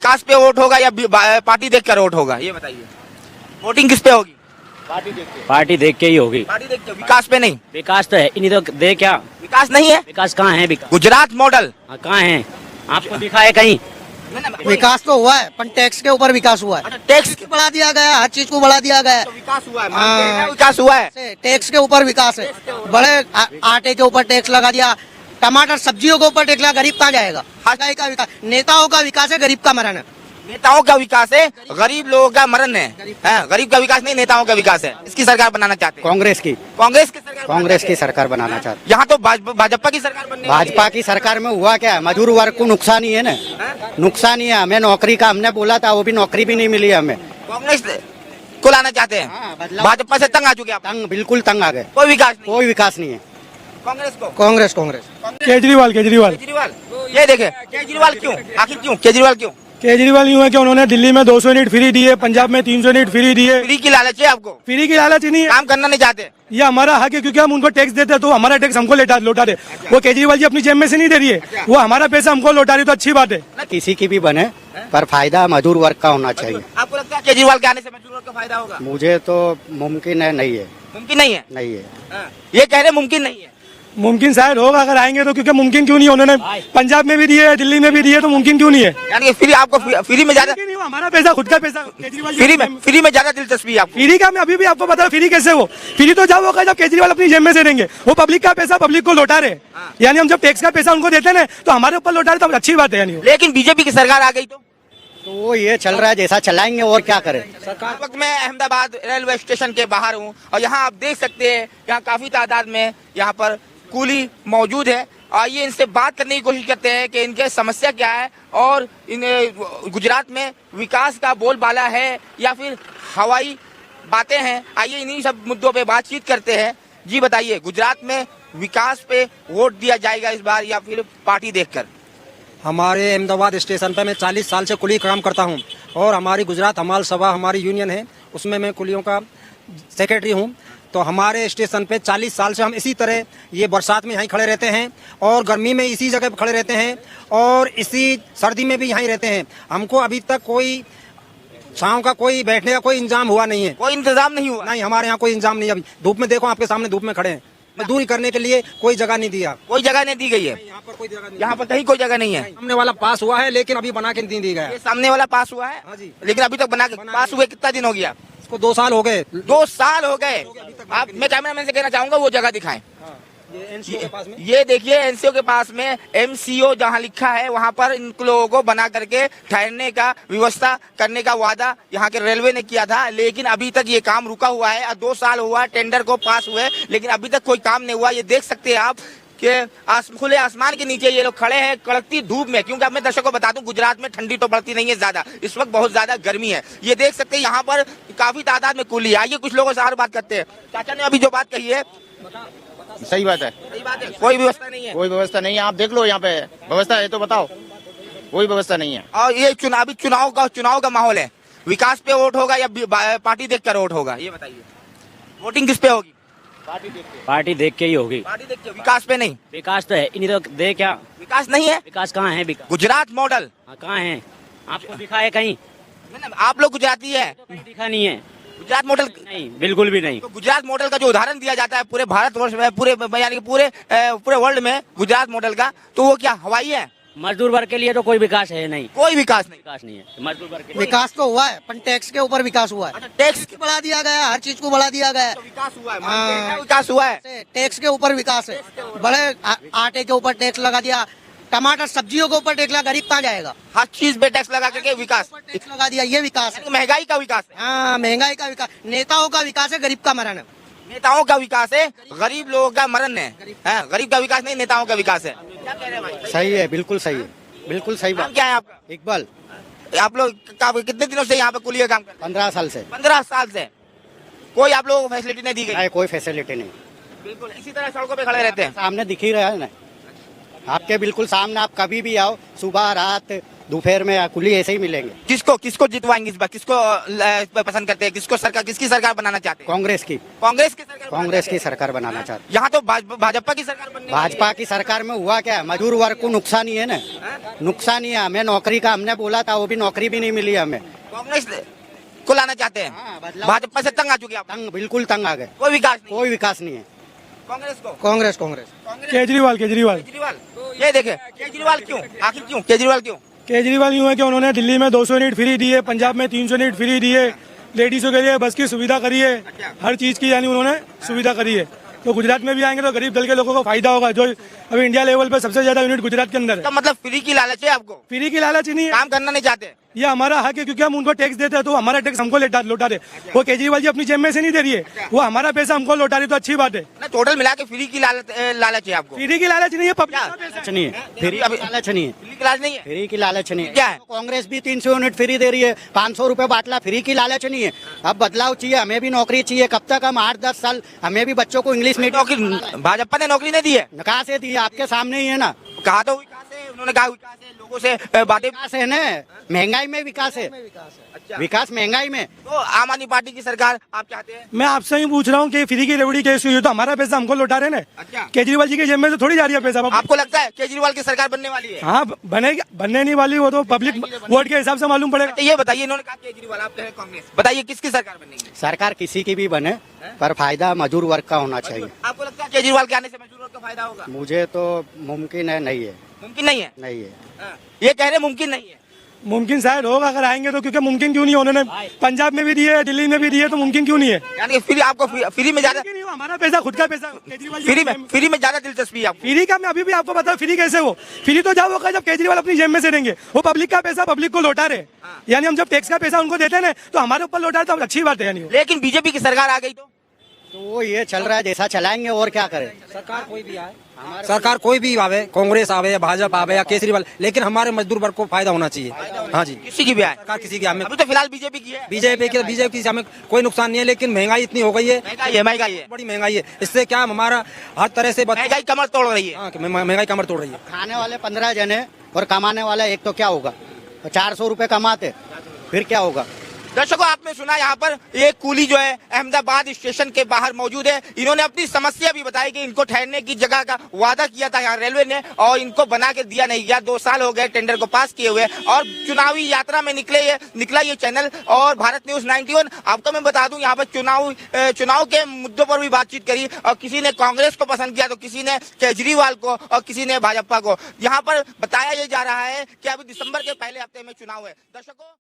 विकास पे वोट होगा या पार्टी देख कर वोट होगा, ये बताइए। वोटिंग किस पे होगी? पार्टी देख के ही होगी। पार्टी देख के, विकास पे नहीं। विकास तो है इन्हीं, तो दे क्या विकास नहीं है। विकास कहाँ है? विकास गुजरात मॉडल कहाँ है? आपको दिखा है कहीं? विकास तो हुआ है, पर टैक्स के ऊपर विकास हुआ है। टैक्स बढ़ा दिया गया है, हर चीज को बढ़ा दिया गया है। विकास हुआ है, मानते हैं ना विकास हुआ है। टैक्स के ऊपर विकास है। बड़े आटे के ऊपर टैक्स लगा दिया, टमाटर सब्जियों के ऊपर टैक्स लगा, गरीब कहाँ जाएगा? महंगाई का विकास, नेताओं का विकास है, गरीब का मरण है। नेताओं का विकास है, गरीब लोगों का मरण है। गरीब का विकास नहीं, नेताओं का विकास है। इसकी सरकार बनाना चाहते हैं। कांग्रेस की सरकार बनाना चाहते। यहाँ तो भाजपा की सरकार बनने भाजपा की सरकार में हुआ क्या? मजदूर वर्ग को नुकसान ही है ना, नुकसान ही है। हमें नौकरी का हमने बोला था, वो भी नौकरी भी नहीं मिली हमें। कांग्रेस को लाना चाहते हैं। भाजपा से तंग आ चुके आप? तंग, बिल्कुल तंग आ गए। कोई विकास नहीं है। कांग्रेस को। कांग्रेस केजरीवाल ये देखे, केजरीवाल क्यों, आखिर क्यों केजरीवाल क्यों? केजरीवाल यूँ है कि उन्होंने दिल्ली में 200 यूनिट फ्री दिए, पंजाब में 300 यूनिट फ्री दिए। फ्री की लालच है आपको? फ्री की लालच ही नहीं है, काम करना नहीं चाहते। ये हमारा हक है, क्योंकि हम उनको टैक्स देते हैं तो हमारा टैक्स हमको लौटा दे। वो केजरीवाल जी अपनी जेब में से नहीं दे रही है, वो हमारा पैसा हमको लौटा रही, तो अच्छी बात है। किसी की भी बने, पर फायदा मजदूर वर्ग का होना चाहिए। आपको लगता है केजरीवाल के आने से मजदूर वर्ग का फायदा होगा? मुझे तो मुमकिन है नहीं है। मुमकिन नहीं है? नहीं है। ये कह रहे मुमकिन नहीं है। मुमकिन शायद होगा अगर आएंगे तो, क्योंकि मुमकिन क्यों नहीं है? उन्होंने पंजाब में भी दिए, दिल्ली में भी दिए, तो मुमकिन क्यों नहीं है? यानी कि फ्री, आपको फ्री में ज्यादा, हमारा पैसा, खुद का पैसा। केजरीवाल फ्री में ज्यादा दिलचस्पी है आपको? फ्री का मैं अभी भी आपको बता रहा, फ्री कैसे हो? फ्री तो जब होगा जब केजरीवाल अपनी जेब में से देंगे। वो पब्लिक का पैसा पब्लिक को लौटा रहे, यानी हम जब टैक्स का पैसा उनको देते हैं तो हमारे ऊपर लौटा रहे, तो अच्छी बात है। यानी लेकिन बीजेपी की सरकार आ गई तो वो ये चल रहा है, जैसा चलाएंगे और क्या करें। सरकार वक्त मैं अहमदाबाद रेलवे स्टेशन के बाहर हूँ और यहाँ आप देख सकते हैं, यहाँ काफी तादाद में यहाँ पर कूली मौजूद है। आइए इनसे बात करने की कोशिश करते हैं कि इनके समस्या क्या है और इन गुजरात में विकास का बोलबाला है या फिर हवाई बातें हैं। आइए इन्हीं सब मुद्दों पे बातचीत करते हैं। जी बताइए, गुजरात में विकास पे वोट दिया जाएगा इस बार या फिर पार्टी देखकर? हमारे अहमदाबाद स्टेशन पर मैं 40 साल से कुली काम करता हूं और हमारी गुजरात हमाल सभा हमारी यूनियन है, उसमें मैं कुलियों का सेक्रेटरी हूं। तो हमारे स्टेशन पे 40 साल से हम इसी तरह, ये बरसात में यहीं खड़े रहते हैं और गर्मी में इसी जगह पर खड़े रहते हैं और इसी सर्दी में भी यहीं रहते हैं। हमको अभी तक कोई छांव का, कोई बैठने का कोई इंतजाम हुआ नहीं है। कोई इंतजाम नहीं हुआ? नहीं, हमारे यहाँ कोई इंतजाम नहीं है। अभी धूप में देखो, आपके सामने धूप में खड़े हैं, मजदूरी करने के लिए कोई जगह नहीं दिया। कोई जगह नहीं दी गई है यहाँ पर? कोई जगह नहीं, यहाँ पर कहीं कोई जगह नहीं है। सामने वाला पास हुआ है लेकिन अभी बना के नहीं दी गया। ये सामने वाला पास हुआ है? हाँ जी। लेकिन अभी तक बना के पास हुए कितना दिन हो गया? इसको 2 साल हो गए। 2 साल हो गए। आप, मैं कैमरामैन से कहना चाहूंगा वो जगह दिखाएं। ये एनसीओ के पास में, ये देखिए, एनसीओ के पास में MCO जहाँ लिखा है वहाँ पर इन लोगों को बना करके ठहरने का व्यवस्था करने का वादा यहाँ के रेलवे ने किया था, लेकिन अभी तक ये काम रुका हुआ है। 2 साल हुआ टेंडर को पास हुए, लेकिन अभी तक कोई काम नहीं हुआ। ये देख सकते हैं आप कि खुले आसमान के नीचे ये लोग खड़े हैं कड़कती धूप में, क्योंकि अब मैं दर्शकों को बता दूं गुजरात में ठंडी तो पड़ती नहीं है ज्यादा, इस वक्त बहुत ज्यादा गर्मी है। ये देख सकते हैं यहाँ पर काफी तादाद में कुली। आइए कुछ लोगों से और बात करते हैं। चाचा ने अभी जो बात कही है सही बात है। सही बात है, कोई व्यवस्था नहीं है। कोई व्यवस्था नहीं है, आप देख लो यहाँ पे व्यवस्था है तो बताओ। कोई व्यवस्था नहीं है। और ये चुनाव का माहौल है, विकास पे वोट होगा या पार्टी देख कर वोट होगा, ये बताइए। वोटिंग किस पे होगी? पार्टी देख के ही होगी। पार्टी देख के, विकास पे नहीं। विकास तो है इन्हीं, तो दे क्या विकास नहीं है। विकास कहाँ है? विकास गुजरात मॉडल कहाँ है? आपको दिखा है कहीं? आप लोग गुजराती है, कहीं दिखा नहीं है। गुजरात मॉडल नहीं, बिल्कुल भी नहीं। तो गुजरात मॉडल का जो उदाहरण दिया जाता है पूरे भारतवर्ष में, पूरे यानी कि पूरे वर्ल्ड में गुजरात मॉडल का, तो वो क्या हवाई है? मजदूर वर्ग के लिए तो कोई विकास है नहीं। कोई विकास नहीं है मजदूर वर्ग के लिए। विकास तो हुआ है, पर टैक्स के ऊपर विकास हुआ है। टैक्स बढ़ा दिया गया है, हर चीज को बढ़ा दिया गया है। विकास हुआ है, मानते हैं ना विकास हुआ है। टैक्स के ऊपर विकास है। बड़े आटे के ऊपर टैक्स लगा दिया, टमाटर सब्जियों के ऊपर टैक्स लगा, गरीब कहाँ जाएगा? हर चीज पे टैक्स लगा करके विकास, टैक्स लगा दिया, ये विकास है। महंगाई का विकास है। हाँ, महंगाई का विकास, नेताओं का विकास है, गरीब का मरण है। नेताओं का विकास है, गरीब लोगों का मरण है। गरीब का विकास नहीं, नेताओं का विकास है। क्या कह रहे हैं भाई? सही है, बिल्कुल सही है, बिल्कुल सही नाम बात। क्या है आपका? इकबाल। आप लोग कितने दिनों से यहाँ पे कुली का काम कर? 15 साल से। 15 साल से कोई आप लोगों को फैसिलिटी नहीं दी गई? नहीं, कोई फैसिलिटी नहीं। बिल्कुल इसी तरह सड़कों पे खड़े रहते हैं। सामने दिख ही रहा है ना, आपके बिल्कुल सामने। आप कभी भी आओ, सुबह रात दोपहर में कुली ऐसे ही मिलेंगे। किसको किसको जितवाएंगे इस बार, किसको पसंद करते हैं, किसको सरकार, किसकी सरकार बनाना चाहते हैं? कांग्रेस की कांग्रेस की सरकार, कांग्रेस की सरकार बनाना चाहते। यहाँ तो भाजपा की सरकार बनने वाली भाजपा की सरकार में हुआ क्या है, मजदूर वर्ग को नुकसान ही है ना, नुकसान ही है। हमें नौकरी का हमने बोला था, वो भी नौकरी भी नहीं मिली हमें। है। कांग्रेस को लाना चाहते हैं, हाँ, बदलाव। भाजपा से तंग आ चुके हैं आप, तंग, बिल्कुल तंग आ गए, कोई विकास नहीं, कोई विकास नहीं है। कांग्रेस को, कांग्रेस कांग्रेस केजरीवाल केजरीवाल केजरीवाल, ये देखे केजरीवाल क्यों, आखिर क्यों केजरीवाल क्यों? केजरीवाल यूँ है कि उन्होंने दिल्ली में 200 यूनिट फ्री दिए, पंजाब में 300 यूनिट फ्री दिए, लेडीजों के लिए बस की सुविधा करी है, हर चीज की यानी उन्होंने सुविधा करी है। तो गुजरात में भी आएंगे तो गरीब दल के लोगों को फायदा होगा, जो अभी इंडिया लेवल पे सबसे ज्यादा यूनिट गुजरात के अंदर है। तो मतलब फ्री की लालच है आपको, फ्री की लालच ही नहीं है, काम करना नहीं चाहते? ये हमारा हक है क्योंकि हम उनको टैक्स देते हैं, तो हमारा टैक्स हमको लौटा दे। वो केजरीवाल जी अपनी जेब में से नहीं दे रही है, वो हमारा पैसा हमको लौटा रही है, तो अच्छी बात है। ना टोटल मिला के फ्री की लालच है आपको? फ्री की लालच नहीं है, पब्लिक का पैसा लालच नहीं है, फ्री की लालच नहीं है, फ्री की लालच नहीं है, फ्री की लालच नहीं है। क्या है? कांग्रेस भी 300 यूनिट फ्री दे रही है, 500 रुपए बाटला, फ्री की लालच नहीं है। अब बदलाव चाहिए, हमें भी नौकरी चाहिए। कब तक हम 8-10 साल हमें भी बच्चों को इंग्लिश मीडियम नौकरी भाजपा ने नौकरी नहीं दी है, कहाँ से दी, आपके सामने ही है ना। कहा तो विकास है, उन्होंने कहा विकास है, लोगों से बातें। विकास है ना, महंगाई में विकास है, विकास महंगाई में। तो आम आदमी पार्टी की सरकार आप चाहते हैं? मैं आपसे ही पूछ रहा हूँ कि फ्री की रेवड़ी केस हुई है, तो हमारा पैसा हमको लौटा रहे ना। अच्छा। केजरीवाल जी की जेब में से थोड़ी जा रही है पैसा। आपको लगता है केजरीवाल की सरकार बनने वाली है? हाँ बनेगी, बनने नहीं वाली, वो तो पब्लिक वोट के हिसाब से मालूम पड़ेगा। तो ये बताइए, इन्होंने कहा केजरीवाल, आप कहें कांग्रेस, बताइए किसकी सरकार बनेगी? सरकार किसी की भी बने, पर फायदा मजदूर वर्ग का होना चाहिए। आपको लगता है केजरीवाल के आने से मजदूरों का फायदा होगा? मुझे तो मुमकिन है नहीं है, मुमकिन नहीं है। नहीं है। ये कह रहे मुमकिन नहीं है। मुमकिन शायद होगा अगर आएंगे तो, क्योंकि मुमकिन क्यों नहीं है, उन्होंने पंजाब में भी दिए, दिल्ली में भी दिए, तो मुमकिन क्यों नहीं है? यानी कि फ्री, आपको फ्री में ज्यादा, मुमकिन नहीं हो, हमारा पैसा खुद का पैसा केजरीवाल जी फ्री में ज्यादा दिलचस्पी है आपको? फ्री का मैं अभी भी आपको बता, फ्री कैसे हो? फ्री तो जब होगा जब केजरीवाल अपनी जेब में से देंगे, वो पब्लिक का पैसा पब्लिक को लौटा रहे। यानी हम जब टैक्स का पैसा उनको देते हैं ना, तो हमारे ऊपर लौटा रहे, तो अच्छी बात है। यानी लेकिन बीजेपी की सरकार आ गई तो वो ये चल रहा है, जैसा चलाएंगे और क्या करें। सरकार कोई भी आए, सरकार कोई भी आवे, कांग्रेस आवे या भाजपा आवे या केजरीवाल, लेकिन हमारे मजदूर वर्ग को फायदा होना चाहिए। हाँ जी, किसी की भी आए, सरकार किसी की, हमें अभी तो फिलहाल बीजेपी की है। बीजेपी की हमें कोई नुकसान नहीं है, लेकिन महंगाई इतनी हो गई है, महंगाई है, बड़ी महंगाई है। इससे क्या हमारा हर तरह से महंगाई कमर तोड़ रही है। हाँ, महंगाई कमर तोड़ रही है। खाने वाले 15 जने और कमाने वाला एक, तो क्या होगा? 400 रुपए कमाते, फिर क्या होगा? दर्शकों, आपने सुना यहाँ पर एक कूली जो है अहमदाबाद स्टेशन के बाहर मौजूद है। इन्होंने अपनी समस्या भी बताई कि इनको ठहरने की जगह का वादा किया था यहाँ रेलवे ने, और इनको बना के दिया नहीं गया। 2 साल हो गए टेंडर को पास किए हुए, और चुनावी यात्रा में निकला ये चैनल और भारत न्यूज 91। आपको मैं बता दूं, यहाँ पर चुनाव के मुद्दों पर भी बातचीत करी, और किसी ने कांग्रेस को पसंद किया, तो किसी ने केजरीवाल को, और किसी ने भाजपा को। यहाँ पर बताया ये जा रहा है कि अभी दिसंबर के पहले हफ्ते में चुनाव है। दर्शकों